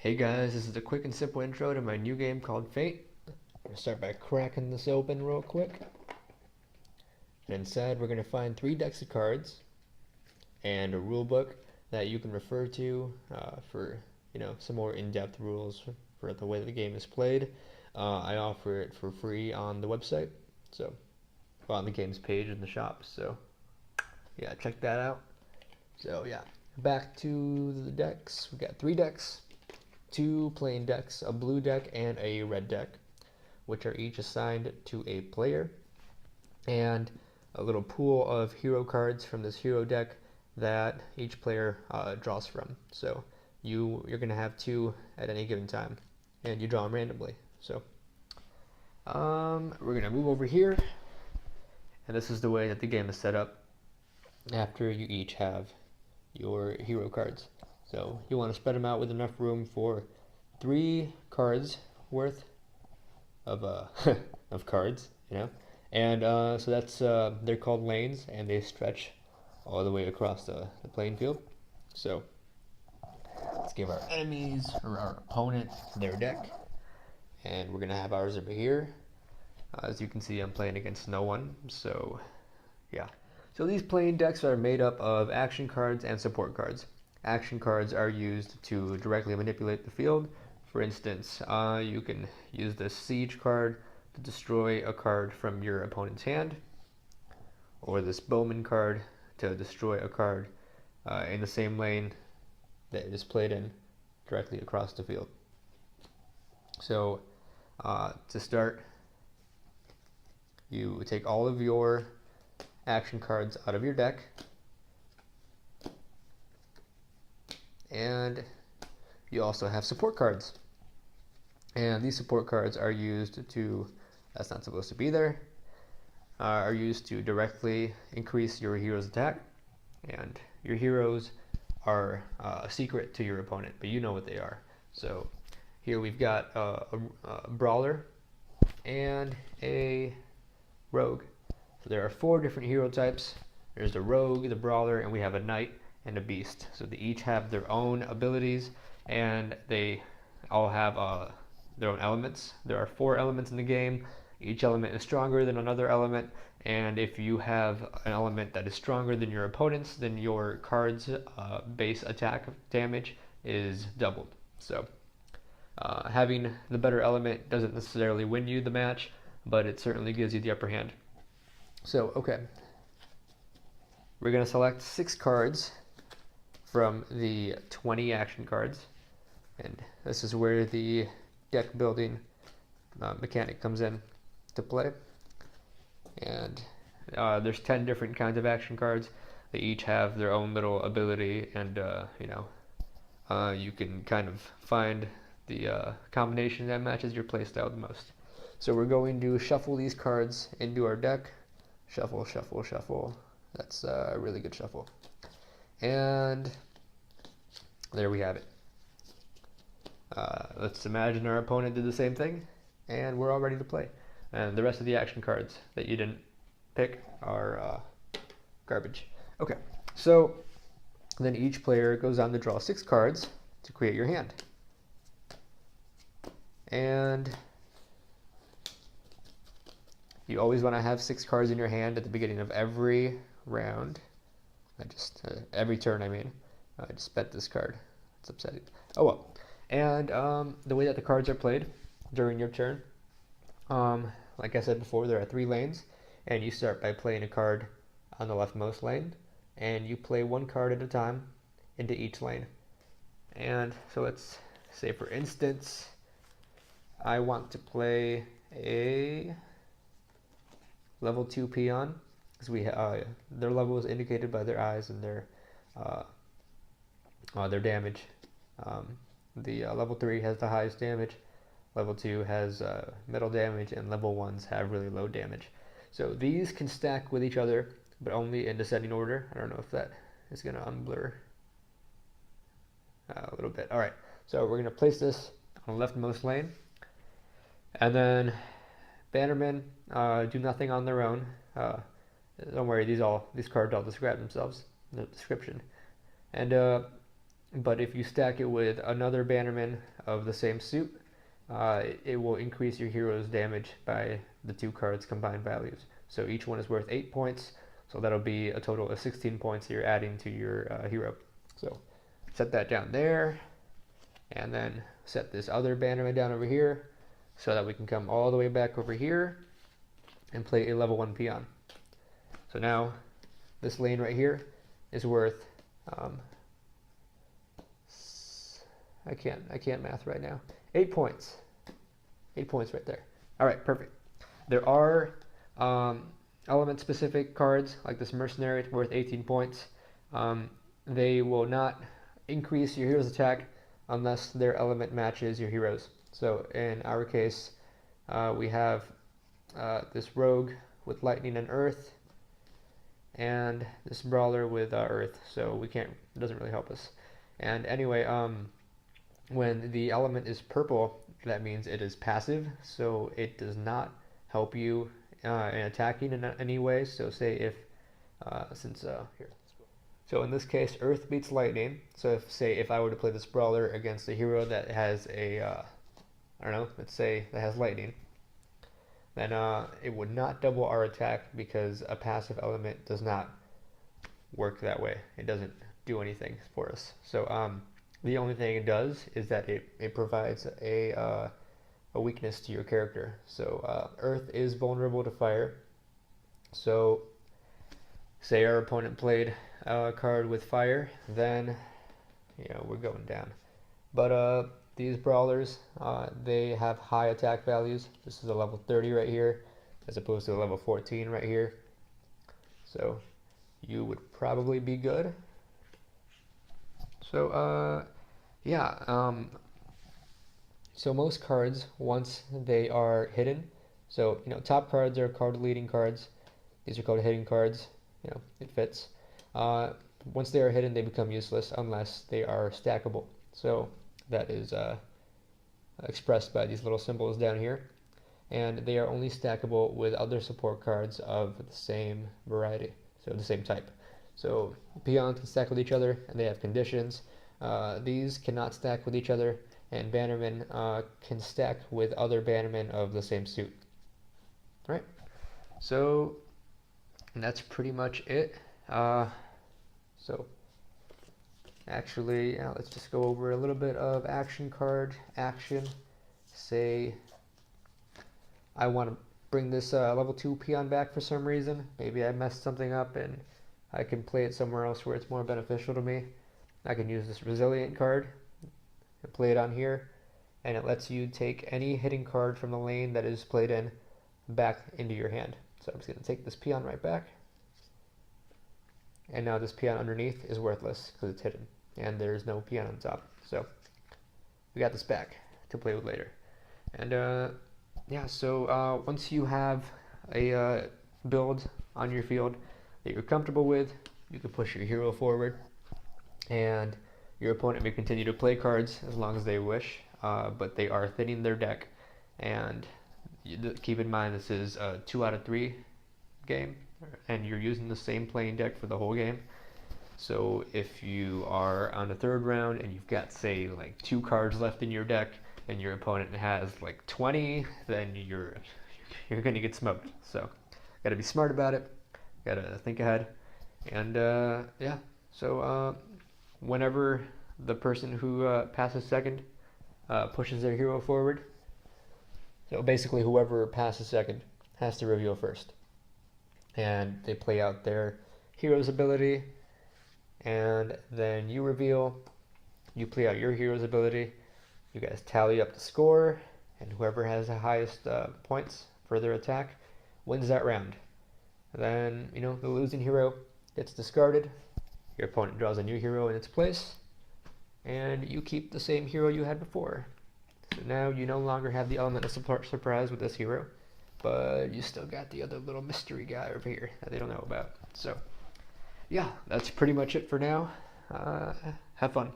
Hey guys, this is a quick and simple intro to my new game called Feint. I'm going to start by cracking this open real quick. And inside we're going to find 3 decks of cards and a rule book that you can refer to for some more in-depth rules for the way that the game is played. I offer it for free on the website, so on the game's page in the shop. So yeah, check that out. So yeah, back to the decks. We got 3 decks. 2 plain decks, a blue deck and a red deck, which are each assigned to a player, and a little pool of hero cards from this hero deck that each player draws from. So you're going to have 2 at any given time, and you draw them randomly. So we're going to move over here, and this is the way that the game is set up after you each have your hero cards. So you want to spread them out with enough room for 3 cards worth of of cards, and so that's they're called lanes, and they stretch all the way across the playing field. So let's give our enemies or our opponent their deck, and we're gonna have ours over here. As you can see, I'm playing against no one, so yeah. So these playing decks are made up of action cards and support cards. Action cards are used to directly manipulate the field. For instance, you can use this siege card to destroy a card from your opponent's hand, or this bowman card to destroy a card in the same lane that it is played in directly across the field. So to start, you take all of your action cards out of your deck, and you also have support cards. And these support cards are used to, that's not supposed to be there, are used to directly increase your hero's attack. And your heroes are a secret to your opponent, but you know what they are. So here we've got a brawler and a rogue. So there are 4 different hero types. There's the rogue, the brawler, and we have a knight and a beast. So they each have their own abilities, and they all have their own elements. There are 4 elements in the game. Each element is stronger than another element, and if you have an element that is stronger than your opponent's, then your card's base attack damage is doubled. So having the better element doesn't necessarily win you the match, but it certainly gives you the upper hand. So okay, we're going to select 6 cards from the 20 action cards, and this is where the deck building mechanic comes in to play. And there's 10 different kinds of action cards. They each have their own little ability, and you can kind of find the combination that matches your playstyle the most. So we're going to shuffle these cards into our deck. Shuffle, shuffle, shuffle. That's a really good shuffle. And there we have it. Let's imagine our opponent did the same thing, and we're all ready to play. And the rest of the action cards that you didn't pick are garbage. Okay, so then each player goes on to draw 6 cards to create your hand. And you always want to have 6 cards in your hand at the beginning of every round. Every turn, I mean. I just spent this card. It's upsetting. Oh well. And the way that the cards are played during your turn, like I said before, there are 3 lanes, and you start by playing a card on the leftmost lane, and you play 1 card at a time into each lane. And so let's say, for instance, I want to play a level 2 peon, because their level is indicated by their eyes and their damage. The level 3 has the highest damage, level 2 has middle damage, and level 1s have really low damage. So these can stack with each other, but only in descending order. I don't know if that is going to unblur a little bit. Alright, so we're going to place this on the leftmost lane, and then bannermen do nothing on their own. Don't worry, these cards all describe themselves in the description. And but if you stack it with another bannerman of the same suit, it will increase your hero's damage by the 2 cards' combined values. So each one is worth 8 points, so that'll be a total of 16 points you're adding to your hero. So set that down there, and then set this other bannerman down over here, so that we can come all the way back over here and play a level 1 peon. So now this lane right here is worth I can't math right now. 8 points. 8 points right there. All right, perfect. There are element-specific cards like this mercenary worth 18 points. They will not increase your hero's attack unless their element matches your hero's. So in our case, we have this rogue with lightning and earth, and this brawler with earth. So we can't. It doesn't really help us. And anyway, when the element is purple, that means it is passive, so it does not help you in attacking in any way. So say if, here. So in this case, earth beats lightning. So if I were to play this brawler against a hero that has a, I don't know, let's say that has lightning, then it would not double our attack because a passive element does not work that way. It doesn't do anything for us. So the only thing it does is that it provides a weakness to your character. So earth is vulnerable to fire. So say our opponent played a card with fire, then we're going down. But these brawlers, they have high attack values. This is a level 30 right here, as opposed to a level 14 right here. So you would probably be good. So so most cards, once they are hidden, so top cards are card leading cards. These are called hidden cards. It fits. Once they are hidden, they become useless unless they are stackable. So that is expressed by these little symbols down here, and they are only stackable with other support cards of the same variety, so the same type. So peons can stack with each other, and they have conditions. These cannot stack with each other, and bannermen can stack with other bannermen of the same suit. All right, so that's pretty much it. So actually, let's just go over a little bit of action card action. Say I want to bring this level 2 peon back for some reason. Maybe I messed something up and I can play it somewhere else where it's more beneficial to me. I can use this resilient card and play it on here, and it lets you take any hidden card from the lane that is played in back into your hand. So I'm just going to take this peon right back, and now this peon underneath is worthless because it's hidden and there's no peon on top. So we got this back to play with later. And so once you have a build on your field that you're comfortable with, you can push your hero forward, and your opponent may continue to play cards as long as they wish, but they are thinning their deck. And keep in mind, this is a 2 out of 3 game, and you're using the same playing deck for the whole game. So if you are on the 3rd round and you've got, say, like 2 cards left in your deck, and your opponent has like 20, then you're gonna get smoked. So gotta be smart about it, gotta think ahead. And so whenever the person who passes second pushes their hero forward, so basically whoever passes second has to reveal first, and they play out their hero's ability, and then you reveal, you play out your hero's ability, you guys tally up the score, and whoever has the highest points for their attack wins that round. Then the losing hero gets discarded, your opponent draws a new hero in its place, and you keep the same hero you had before. So now you no longer have the element of surprise with this hero, but you still got the other little mystery guy over here that they don't know about. So yeah, that's pretty much it for now. Have fun.